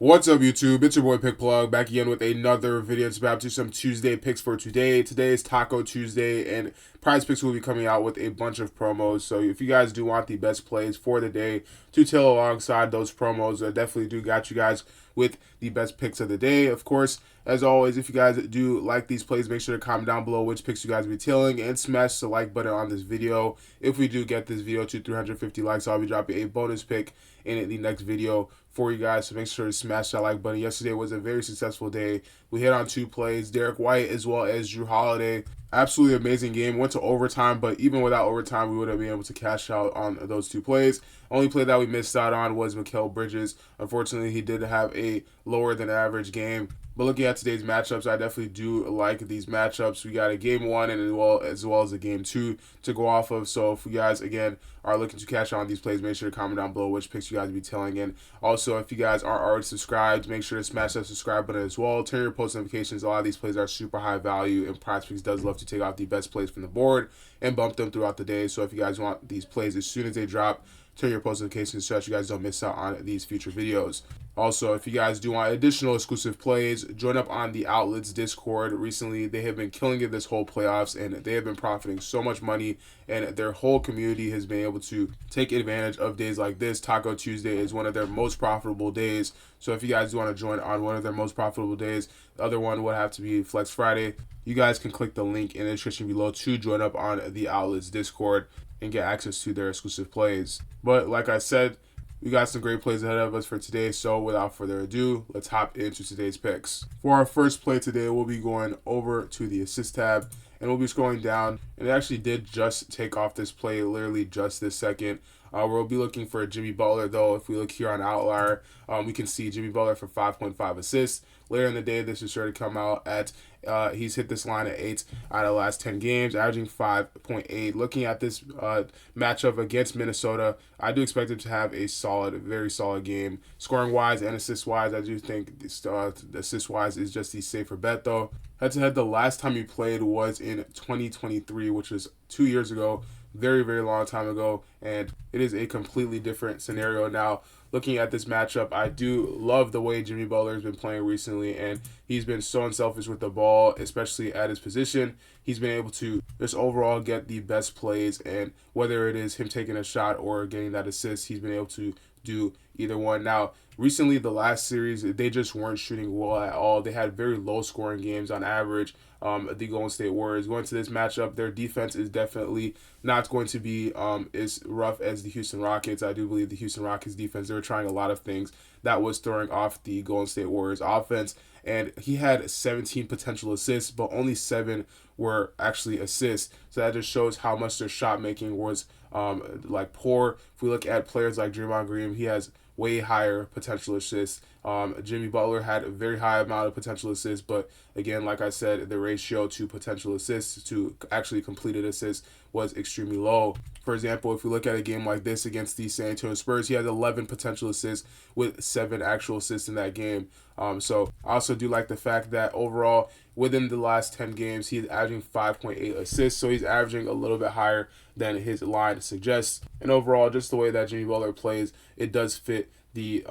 What's up, YouTube? It's your boy Pick Plug back again with another video. It's about to some Tuesday picks for today. Today is Taco Tuesday, and Prize Picks will be coming out with a bunch of promos. So if you guys do want the best plays for the day to tail alongside those promos, I definitely do got you guys with the best picks of the day. Of course, as always, if you guys do like these plays, make sure to comment down below which picks you guys will be tailing and smash the like button on this video. If we do get this video to 350 likes, I'll be dropping a bonus pick in the next video for you guys, so make sure to smash that like button. Yesterday was a very successful day. We hit on 2 plays, Derek White as well as Drew Holiday. Absolutely amazing game. Went to overtime, but even without overtime, we would have been able to cash out on those 2 plays. Only play that we missed out on was Mikal Bridges. Unfortunately, he did have a lower than average game. But looking at today's matchups, I definitely do like these matchups. We got a game 1 and as well as a game 2 to go off of. So if you guys, again, are looking to cash out on these plays, make sure to comment down below which picks you guys will be telling in. Also, if you guys aren't already subscribed, make sure to smash that subscribe button as well. Turn your post notifications. A lot of these plays are super high value, and PrizePicks does love to take out the best plays from the board and bump them throughout the day. So if you guys want these plays as soon as they drop, turn your post notifications so that you guys don't miss out on these future videos. Also, if you guys do want additional exclusive plays, join up on the Outlets Discord. Recently, they have been killing it this whole playoffs, and they have been profiting so much money, and their whole community has been able to take advantage of days like this. Taco Tuesday is one of their most profitable days, so if you guys do want to join on one of their most profitable days, the other one would have to be Flex Friday. You guys can click the link in the description below to join up on the Outlets Discord and get access to their exclusive plays. But like I said, we got some great plays ahead of us for today, so without further ado, let's hop into today's picks. For our first play today, we'll be going over to the assist tab, and we'll be scrolling down, and it actually did just take off this play literally just this second. We'll be looking for Jimmy Butler, though. If we look here on Outlier, we can see Jimmy Butler for 5.5 assists. Later in the day, this is sure to come out at, he's hit this line at 8 out of the last 10 games, averaging 5.8. Looking at this matchup against Minnesota, I do expect him to have a solid, very solid game. Scoring-wise and assist-wise, I do think assist-wise is just the safer bet, though. Head-to-head, the last time he played was in 2023, which was 2 years ago. Very, very long time ago, and it is a completely different scenario now. Looking at this matchup, I do love the way Jimmy Butler has been playing recently, and he's been so unselfish with the ball, especially at his position. He's been able to just overall get the best plays, and whether it is him taking a shot or getting that assist, he's been able to do either one. Now, recently, the last series, they just weren't shooting well at all. They had very low scoring games on average. The Golden State Warriors going to this matchup, their defense is definitely not going to be as rough as the Houston Rockets. I do believe the Houston Rockets defense, they were trying a lot of things that was throwing off the Golden State Warriors offense, and he had 17 potential assists, but only 7 were actually assists. So that just shows how much their shot making was like poor. If we look at players like Draymond Green, he has way higher potential assists. Jimmy Butler had a very high amount of potential assists, but again, like I said, the ratio to potential assists to actually completed assists was extremely low. For example, if we look at a game like this against the San Antonio Spurs, he had 11 potential assists with 7 actual assists in that game. So I also do like the fact that overall, within the last 10 games, he's averaging 5.8 assists, so he's averaging a little bit higher than his line suggests. And overall, just the way that Jimmy Butler plays, it does fit the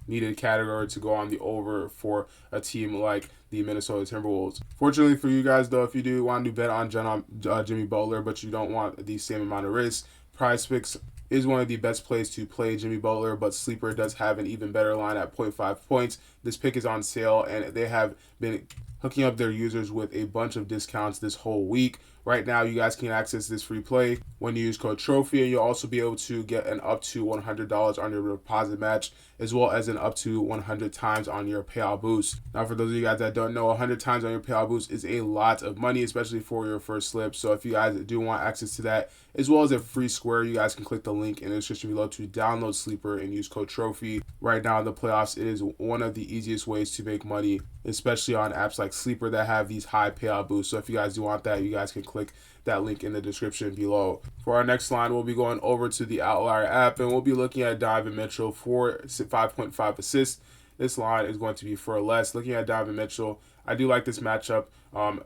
needed category to go on the over for a team like the Minnesota Timberwolves. Fortunately for you guys, though, if you do want to bet on Jimmy Butler, but you don't want the same amount of risk, PrizePicks is one of the best plays to play Jimmy Butler, but Sleeper does have an even better line at 0.5 points. This pick is on sale, and they have been hooking up their users with a bunch of discounts this whole week. Right now, you guys can access this free play when you use code TROPHY, and you'll also be able to get an up to $100 on your deposit match, as well as an up to 100 times on your payout boost. Now, for those of you guys that don't know, 100 times on your payout boost is a lot of money, especially for your first slip. So if you guys do want access to that, as well as a free square, you guys can click the link in the description below to download Sleeper and use code TROPHY. Right now in the playoffs, it is one of the easiest ways to make money, especially on apps like Sleeper that have these high payout boosts. So if you guys do want that, you guys can click that link in the description below. For our next line, we'll be going over to the Outlier app, and we'll be looking at Donovan Mitchell for 5.5 assists. This line is going to be for less. Looking at Donovan Mitchell, I do like this matchup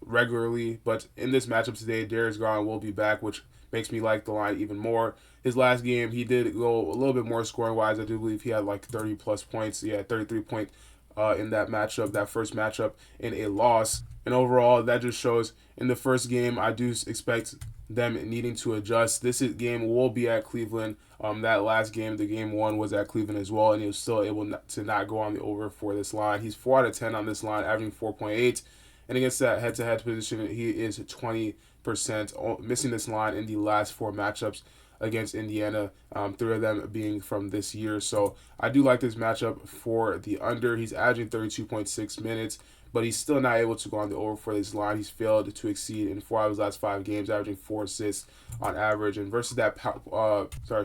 regularly, but in this matchup today, Darius Garland will be back, which makes me like the line even more. His last game, he did go a little bit more scoring wise. I do believe he had like 30 plus points. He had 33 points in that matchup, that first matchup in a loss. And overall, that just shows in the first game, I do expect them needing to adjust. This game will be at Cleveland. That last game, the game one, was at Cleveland as well, and he was still able to not go on the over for this line. He's 4 out of 10 on this line, averaging 4.8. And against that head-to-head position, he is 20%, missing this line in the last 4 matchups against Indiana, 3 of them being from this year. So I do like this matchup for the under. He's averaging 32.6 minutes, but he's still not able to go on the over for this line. He's failed to exceed in 4 of his last 5 games, averaging 4 assists on average. And versus that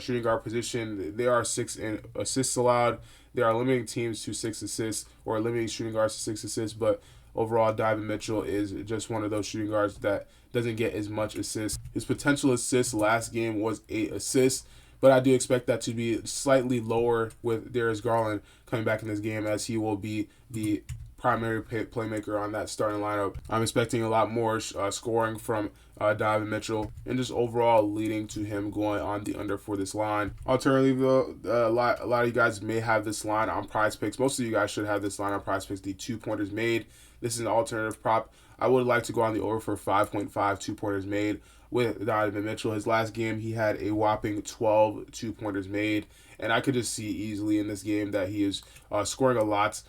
shooting guard position, they are 6 in assists allowed. They are limiting teams to 6 assists, or limiting shooting guards to 6 assists, but overall, Donovan Mitchell is just one of those shooting guards that doesn't get as much assists. His potential assists last game was 8 assists, but I do expect that to be slightly lower with Darius Garland coming back in this game, as he will be the primary playmaker on that starting lineup. I'm expecting a lot more scoring from Donovan Mitchell, and just overall leading to him going on the under for this line. Alternatively, though, a lot of you guys may have this line on PrizePicks. Most of you guys should have this line on PrizePicks, the 2-pointers made. This is an alternative prop. I would like to go on the over for 5.5 2-pointers made with Donovan Mitchell. His last game, he had a whopping 12 2-pointers made, and I could just see easily in this game that he is scoring a lot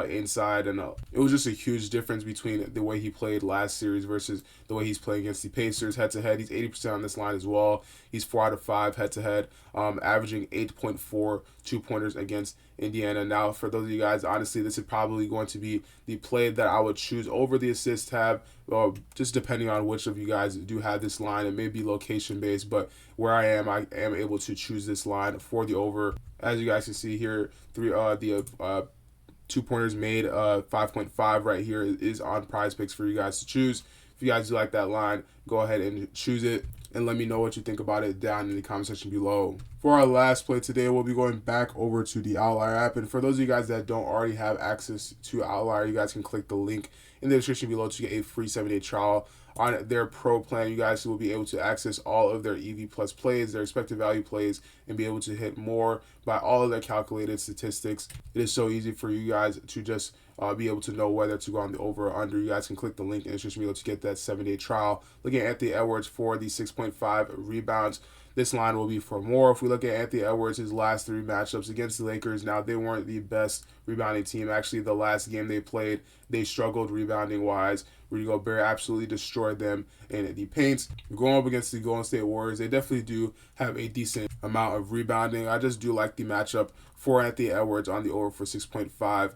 inside, and it was just a huge difference between the way he played last series versus the way he's playing against the Pacers head-to-head. He's 80% on this line as well. He's 4 out of 5 head-to-head, averaging 8.4 2-pointers against Indiana. Now, for those of you guys, honestly, this is probably going to be the play that I would choose over the assist tab, just depending on which of you guys do have this line. It may be location-based, but where I am able to choose this line for the over. As you guys can see here, 2-pointers made, 5.5 right here is on PrizePicks for you guys to choose. If you guys do like that line, go ahead and choose it, and let me know what you think about it down in the comment section below. For our last play today, we'll be going back over to the Outlier app, and for those of you guys that don't already have access to Outlier, you guys can click the link in the description below to get a free 7-day trial on their pro plan. You guys will be able to access all of their EV plus plays, their expected value plays, and be able to hit more by all of their calculated statistics. It is so easy for you guys to just be able to know whether to go on the over or under. You guys can click the link in the description below to get that 7-day trial. Looking at Anthony Edwards for the 6.5 rebounds. This line will be for more. If we look at Anthony Edwards, his last 3 matchups against the Lakers, now they weren't the best rebounding team. Actually, the last game they played, they struggled rebounding-wise. Rudy Gobert absolutely destroyed them in the paint. Going up against the Golden State Warriors, they definitely do have a decent amount of rebounding. I just do like the matchup for Anthony Edwards on the over for 6.5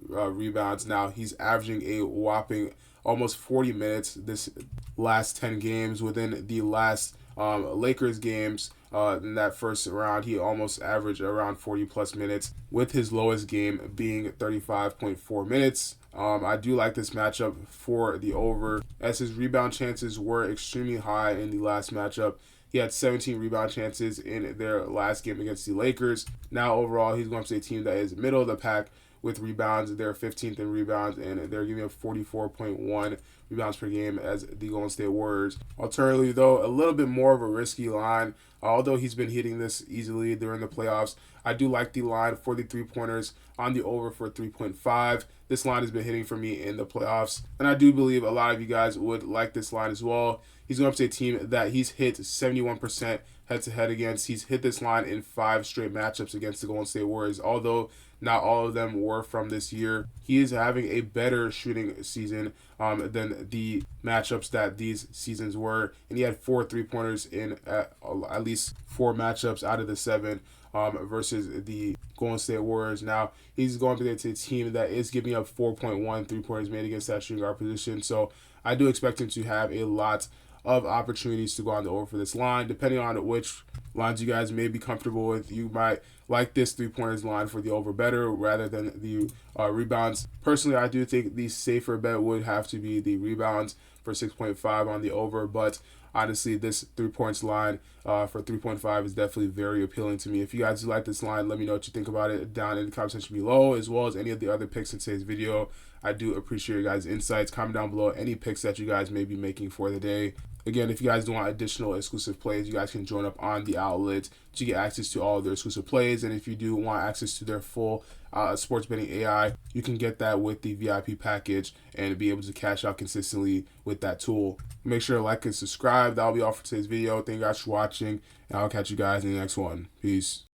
rebounds. Now, he's averaging a whopping almost 40 minutes this last 10 games. Within the last Lakers games in that first round, he almost averaged around 40-plus minutes, with his lowest game being 35.4 minutes. I do like this matchup for the over, as his rebound chances were extremely high in the last matchup. He had 17 rebound chances in their last game against the Lakers. Now, overall, he's going to be a team that is middle of the pack with rebounds. They're 15th in rebounds, and they're giving up 44.1 rebounds per game as the Golden State Warriors. Alternatively, though, a little bit more of a risky line. Although he's been hitting this easily during the playoffs, I do like the line for the 3-pointers on the over for 3.5. This line has been hitting for me in the playoffs, and I do believe a lot of you guys would like this line as well. He's going up to a team that he's hit 71% head-to-head against. He's hit this line in 5 straight matchups against the Golden State Warriors. Although not all of them were from this year, he is having a better shooting season than the matchups that these seasons were. And he had 4 3-pointers in at least 4 matchups out of the 7 versus the Golden State Warriors. Now, he's going to a team that is giving up 4.1 3-pointers made against that shooting guard position. So I do expect him to have a lot of opportunities to go on the over for this line, depending on which lines you guys may be comfortable with. You might like this 3-pointers line for the over better rather than the rebounds. Personally, I do think the safer bet would have to be the rebounds for 6.5 on the over, but honestly, this 3 points line for 3.5 is definitely very appealing to me. If you guys do like this line, let me know what you think about it down in the comment section below, as well as any of the other picks in today's video. I do appreciate your guys' insights. Comment down below any picks that you guys may be making for the day. Again, if you guys do want additional exclusive plays, you guys can join up on the outlet to get access to all of their exclusive plays. And if you do want access to their full sports betting AI, you can get that with the VIP package and be able to cash out consistently with that tool. Make sure to like and subscribe. That'll be all for today's video. Thank you guys for watching, and I'll catch you guys in the next one. Peace.